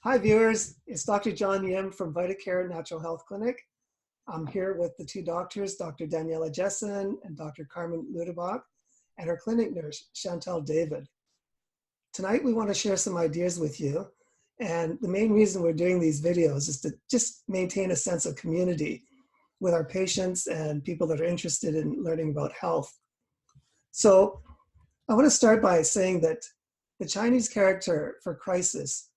Hi viewers, it's Dr. John Yim from VitaCare Natural Health Clinic. I'm here with the two doctors, Dr. Daniela Jesin and Dr. Carmen Luterbach, and our clinic nurse, Chantal David. Tonight we want to share some ideas with you, and the main reason we're doing these videos is to just maintain a sense of community with our patients and people that are interested in learning about health. So I want to start by saying that the Chinese character for crisis,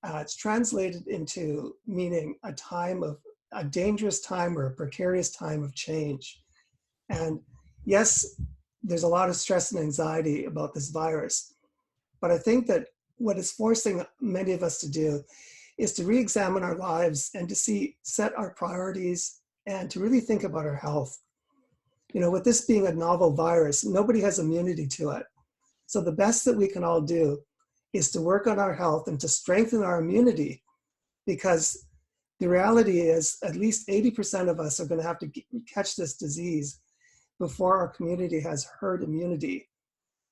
it's translated into meaning a dangerous time or a precarious time of change. And yes, there's a lot of stress and anxiety about this virus, but I think that what it's forcing many of us to do is to re-examine our lives and to set our priorities and to really think about our health. You know, with this being a novel virus, nobody has immunity to it. So the best that we can all do is to work on our health and to strengthen our immunity, because the reality is at least 80% of us are going to have to catch this disease before our community has herd immunity.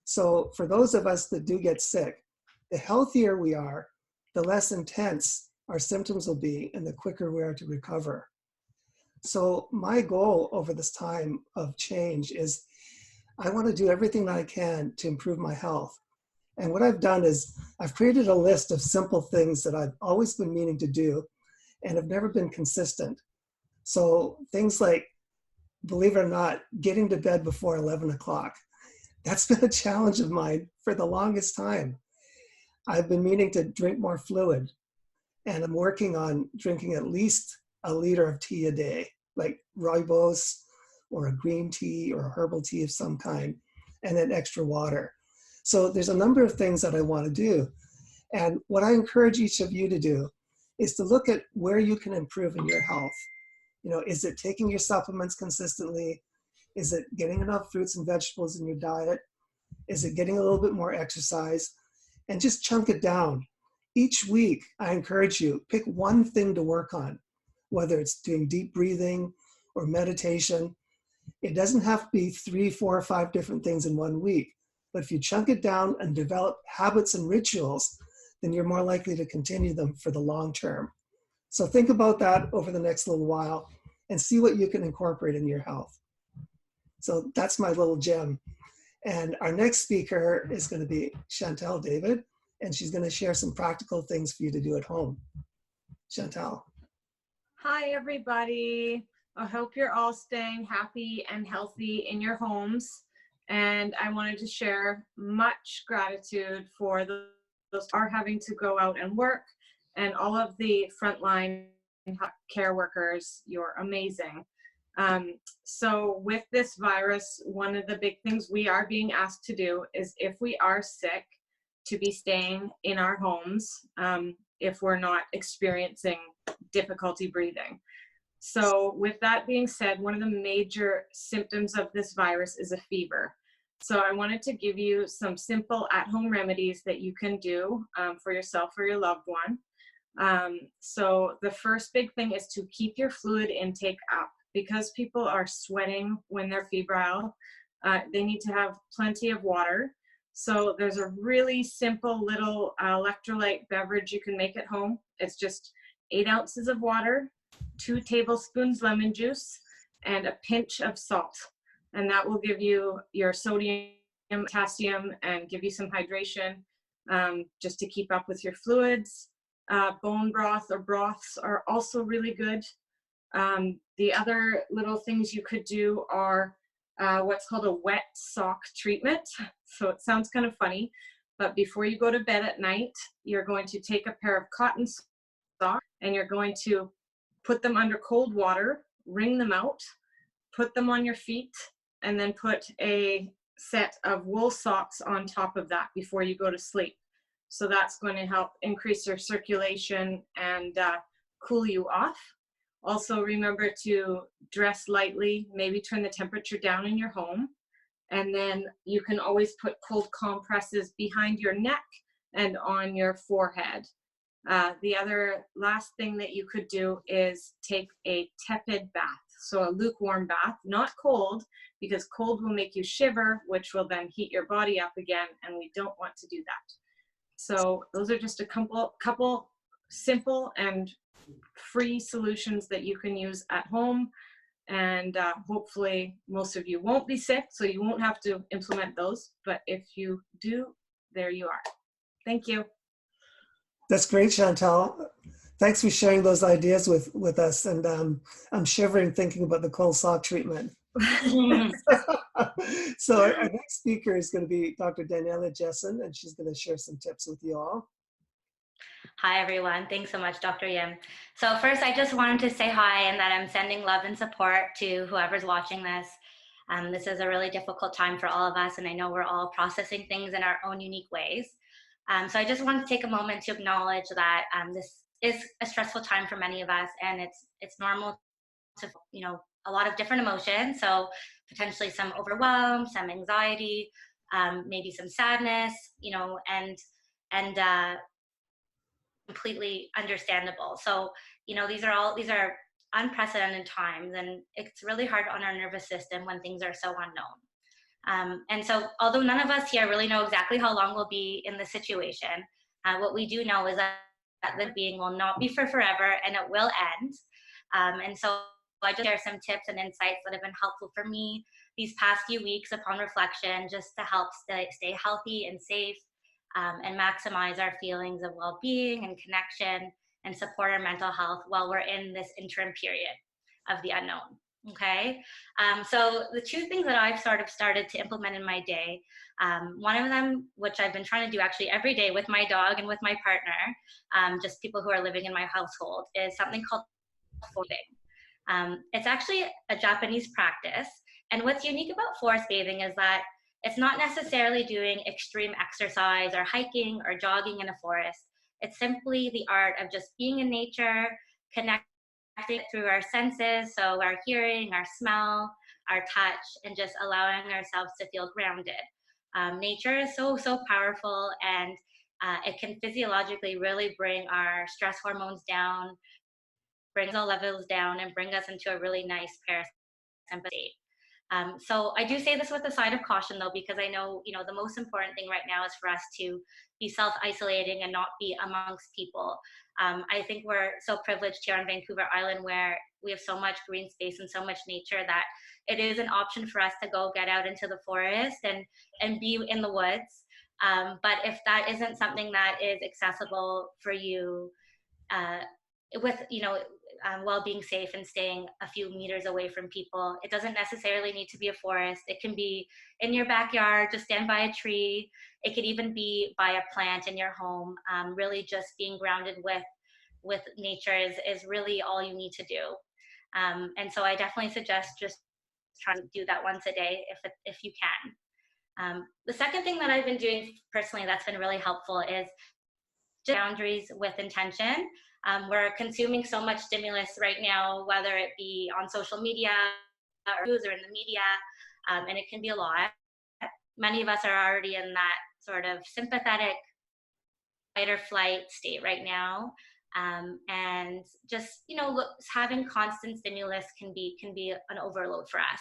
So for those of us that do get sick, the healthier we are, the less intense our symptoms will be and the quicker we are to recover. So my goal over this time of change is I want to do everything that I can to improve my health. And what I've done is I've created a list of simple things that I've always been meaning to do and have never been consistent. So things like, believe it or not, getting to bed before 11 o'clock. That's been a challenge of mine for the longest time. I've been meaning to drink more fluid, and I'm working on drinking at least a liter of tea a day, like rooibos or a green tea or a herbal tea of some kind, and then extra water. So there's a number of things that I want to do. And what I encourage each of you to do is to look at where you can improve in your health. You know, is it taking your supplements consistently? Is it getting enough fruits and vegetables in your diet? Is it getting a little bit more exercise? And just chunk it down. Each week, I encourage you, pick one thing to work on, whether it's doing deep breathing or meditation. It doesn't have to be 3, 4, or 5 different things in 1 week. But if you chunk it down and develop habits and rituals, then you're more likely to continue them for the long term. So think about that over the next little while and see what you can incorporate in your health. So that's my little gem. And our next speaker is going to be Chantal David, and she's going to share some practical things for you to do at home. Chantal. Hi, everybody. I hope you're all staying happy and healthy in your homes. And I wanted to share much gratitude for those who are having to go out and work, and all of the frontline care workers. You're amazing. So with this virus, one of the big things we are being asked to do is, if we are sick, to be staying in our homes if we're not experiencing difficulty breathing. So with that being said, one of the major symptoms of this virus is a fever. So I wanted to give you some simple at-home remedies that you can do for yourself or your loved one. So the first big thing is to keep your fluid intake up. Because people are sweating when they're febrile, they need to have plenty of water. So there's a really simple little electrolyte beverage you can make at home. It's just 8 ounces of water, 2 tablespoons lemon juice, and a pinch of salt. And that will give you your sodium, potassium, and give you some hydration just to keep up with your fluids. Bone broth or broths are also really good. The other little things you could do are what's called a wet sock treatment. So it sounds kind of funny, but before you go to bed at night, you're going to take a pair of cotton socks and you're going to put them under cold water, wring them out, put them on your feet, and then put a set of wool socks on top of that before you go to sleep. So that's going to help increase your circulation and cool you off. Also remember to dress lightly, maybe turn the temperature down in your home. And then you can always put cold compresses behind your neck and on your forehead. The other last thing that you could do is take a tepid bath. So a lukewarm bath, not cold, because cold will make you shiver, which will then heat your body up again, and we don't want to do that. So those are just a couple simple and free solutions that you can use at home. And hopefully most of you won't be sick, so you won't have to implement those. But if you do, there you are. Thank you. That's great, Chantal. Thanks for sharing those ideas with us. And I'm shivering thinking about the cold sock treatment. So our next speaker is going to be Dr. Daniela Jesin, and she's going to share some tips with you all. Hi, everyone. Thanks so much, Dr. Yim. So first, I just wanted to say hi and that I'm sending love and support to whoever's watching this. This is a really difficult time for all of us, and I know we're all processing things in our own unique ways. So I just wanted to take a moment to acknowledge that this is a stressful time for many of us, and it's normal to, a lot of different emotions. So potentially some overwhelm, some anxiety, maybe some sadness, and completely understandable. So, these are unprecedented times, and it's really hard on our nervous system when things are so unknown. And so, although none of us here really know exactly how long we'll be in this situation, what we do know is that the being will not be for forever, and it will end. And so I just share some tips and insights that have been helpful for me these past few weeks upon reflection, just to help stay healthy and safe, and maximize our feelings of well-being and connection, and support our mental health while we're in this interim period of the unknown. Okay, so the two things that I've sort of started to implement in my day, one of them, which I've been trying to do actually every day with my dog and with my partner, just people who are living in my household, is something called forest bathing. It's actually a Japanese practice, and what's unique about forest bathing is that it's not necessarily doing extreme exercise or hiking or jogging in a forest. It's simply the art of just being in nature, connecting through our senses, so our hearing, our smell, our touch, and just allowing ourselves to feel grounded. Nature is so powerful, and it can physiologically really bring our stress hormones down, bring our levels down, and bring us into a really nice parasympathetic state. So I do say this with a side of caution, though, because I know, the most important thing right now is for us to be self-isolating and not be amongst people. I think we're so privileged here on Vancouver Island, where we have so much green space and so much nature, that it is an option for us to go get out into the forest and be in the woods. But if that isn't something that is accessible for you, while being safe and staying a few meters away from people, it doesn't necessarily need to be a forest. It can be in your backyard, just stand by a tree. It could even be by a plant in your home. Really just being grounded with nature is really all you need to do. And so I definitely suggest just trying to do that once a day if you can. The second thing that I've been doing personally that's been really helpful is just boundaries with intention. We're consuming so much stimulus right now, whether it be on social media or news or in the media, and it can be a lot. Many of us are already in that sort of sympathetic fight or flight state right now, and just having constant stimulus can be an overload for us.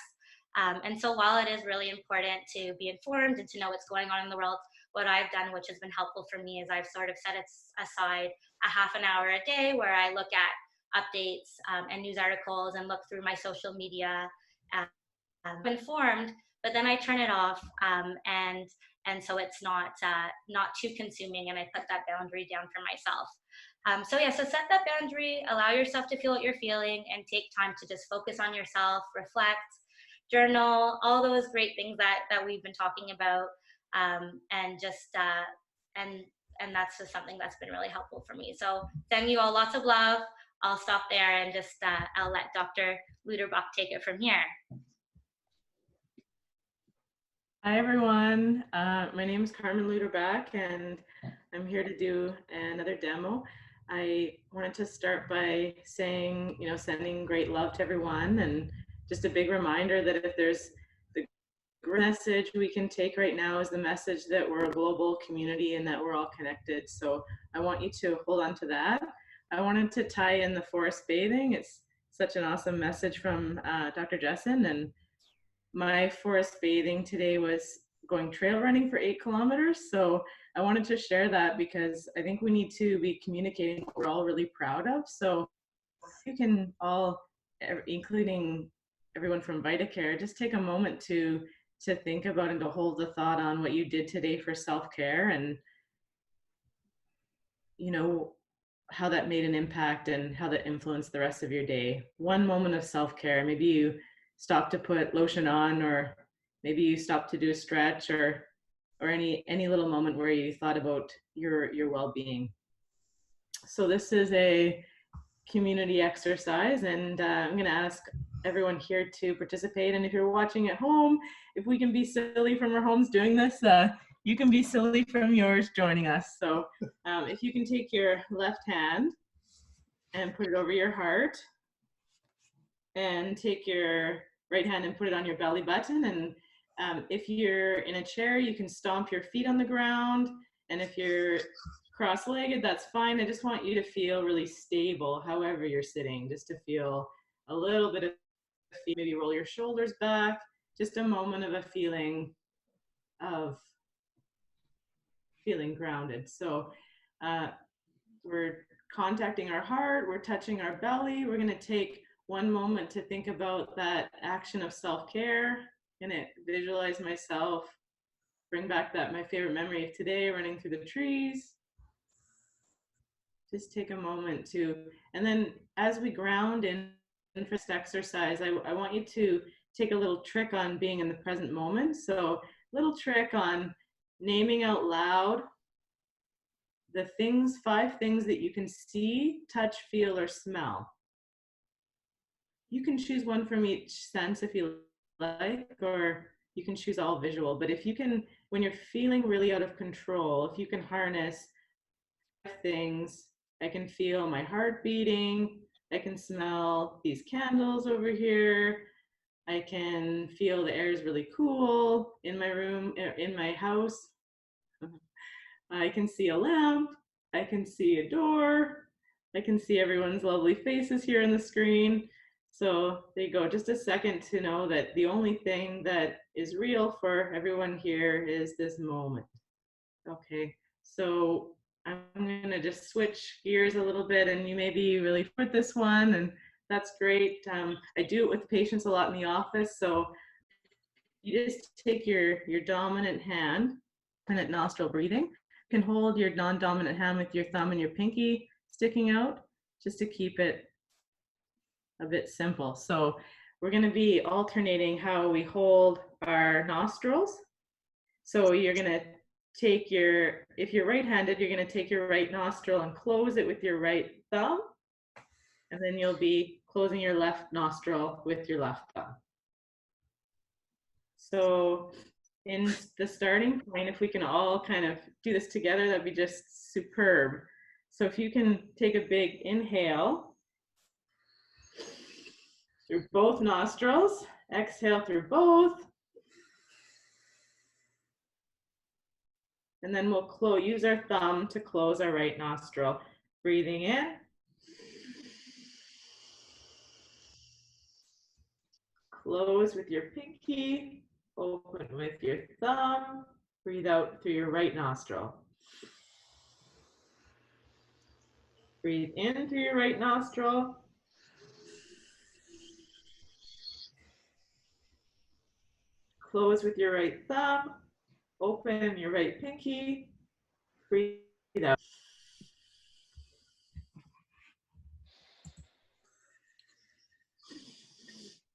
And so while it is really important to be informed and to know what's going on in the world, what I've done, which has been helpful for me, is I've sort of set aside a half an hour a day where I look at updates and news articles and look through my social media, informed, but then I turn it off, and so it's not too consuming, and I put that boundary down for myself. So set that boundary, allow yourself to feel what you're feeling, and take time to just focus on yourself, reflect, journal, all those great things that we've been talking about, and that's just something that's been really helpful for me. So sending you all lots of love. I'll stop there and just I'll let Dr. Luterbach take it from here. Hi everyone, my name is Carmen Luterbach, and I'm here to do another demo. I wanted to start by saying, sending great love to everyone, and just a big reminder that if there's the message we can take right now is the message that we're a global community and that we're all connected. So I want you to hold on to that. I wanted to tie in the forest bathing. It's such an awesome message from Dr. Jesin, and my forest bathing today was going trail running for 8 kilometers. So I wanted to share that because I think we need to be communicating what we're all really proud of. So you can all, including everyone from VitaCare, just take a moment to think about and to hold the thought on what you did today for self-care, and you know how that made an impact and how that influenced the rest of your day. One moment of self-care, maybe you stopped to put lotion on, or maybe you stopped to do a stretch, or any little moment where you thought about your well-being. So this is a community exercise, and I'm going to ask everyone here to participate. And if you're watching at home, if we can be silly from our homes doing this, you can be silly from yours joining us. So if you can take your left hand and put it over your heart, and take your right hand and put it on your belly button. And if you're in a chair, you can stomp your feet on the ground. And if you're cross-legged, that's fine. I just want you to feel really stable, however you're sitting, just to feel a little bit of, maybe roll your shoulders back, just a moment of a feeling of feeling grounded. So we're contacting our heart, we're touching our belly. We're going to take one moment to think about that action of self-care. I'm going to visualize myself, bring back that my favorite memory of today, running through the trees. Just take a moment to, and then as we ground in for this exercise, I want you to take a little trick on being in the present moment. So little trick on naming out loud the things, 5 things that you can see, touch, feel, or smell. You can choose one from each sense if you like, or you can choose all visual. But if you can, when you're feeling really out of control, if you can harness 5 things, I can feel my heart beating, I can smell these candles over here, I can feel the air is really cool in my room, in my house. I can see a lamp, I can see a door, I can see everyone's lovely faces here on the screen. So there you go, just a second to know that the only thing that is real for everyone here is this moment. Okay, so I'm gonna just switch gears a little bit, and you may be really with this one, and that's great. I do it with patients a lot in the office, so you just take your dominant hand, alternate nostril breathing. You can hold your non-dominant hand with your thumb and your pinky sticking out, just to keep it a bit simple. So we're going to be alternating how we hold our nostrils. So you're going to take your, if you're right-handed, you're going to take your right nostril and close it with your right thumb. And then you'll be closing your left nostril with your left thumb. So in the starting point, if we can all kind of do this together, that'd be just superb. So if you can take a big inhale through both nostrils, exhale through both, and then we'll use our thumb to close our right nostril. Breathing in, close with your pinky, open with your thumb, breathe out through your right nostril. Breathe in through your right nostril. Close with your right thumb, open your right pinky, breathe out.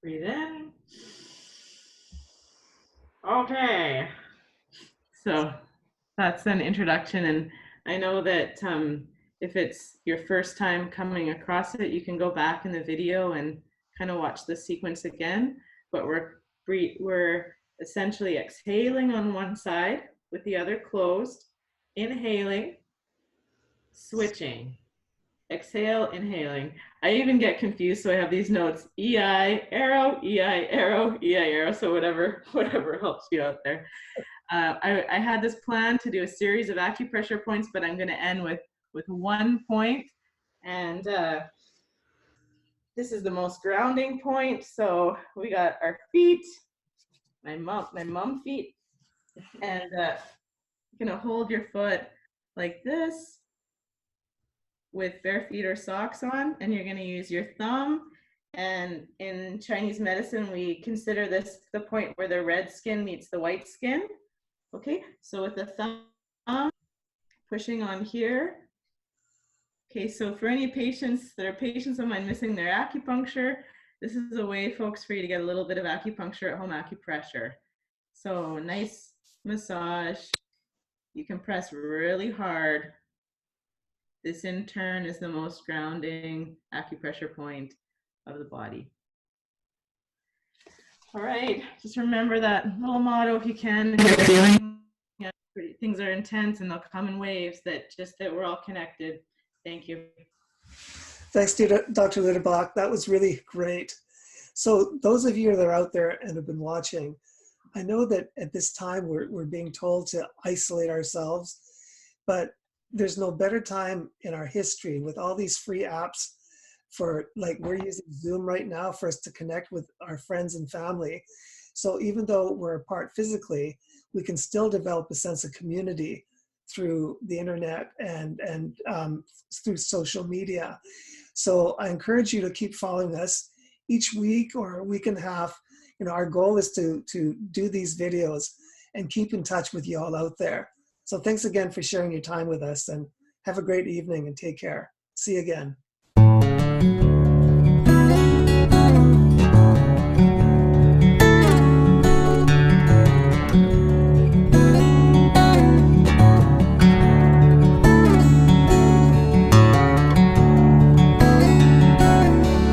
Breathe in. Okay. So that's an introduction, and I know that if it's your first time coming across it, you can go back in the video and kind of watch the sequence again, but we're essentially exhaling on one side with the other closed, inhaling, switching, exhale, inhaling. I even get confused, so I have these notes, EI, arrow, EI, arrow, EI, arrow, so whatever helps you out there. I had this plan to do a series of acupressure points, but I'm going to end with 1 point, and this is the most grounding point. So we got our feet, my mom feet, And you're gonna hold your foot like this with bare feet or socks on, and you're gonna use your thumb. And in Chinese medicine, we consider this the point where the red skin meets the white skin. Okay, so with the thumb pushing on here. Okay, so for any patients that are patients of mine missing their acupuncture, this is a way, folks, for you to get a little bit of acupuncture at home acupressure. So nice massage. You can press really hard. This in turn is the most grounding acupressure point of the body. All right, just remember that little motto if you can. If you're feeling things are intense and they'll come in waves, that we're all connected. Thank you. Thanks, Dr. Luterbach. That was really great. So those of you that are out there and have been watching, I know that at this time we're being told to isolate ourselves, but there's no better time in our history with all these free apps for, like, we're using Zoom right now for us to connect with our friends and family. So even though we're apart physically, we can still develop a sense of community through the internet and through social media. So I encourage you to keep following us each week or a week and a half. You know, our goal is to do these videos and keep in touch with you all out there. So thanks again for sharing your time with us, and have a great evening and take care. See you again.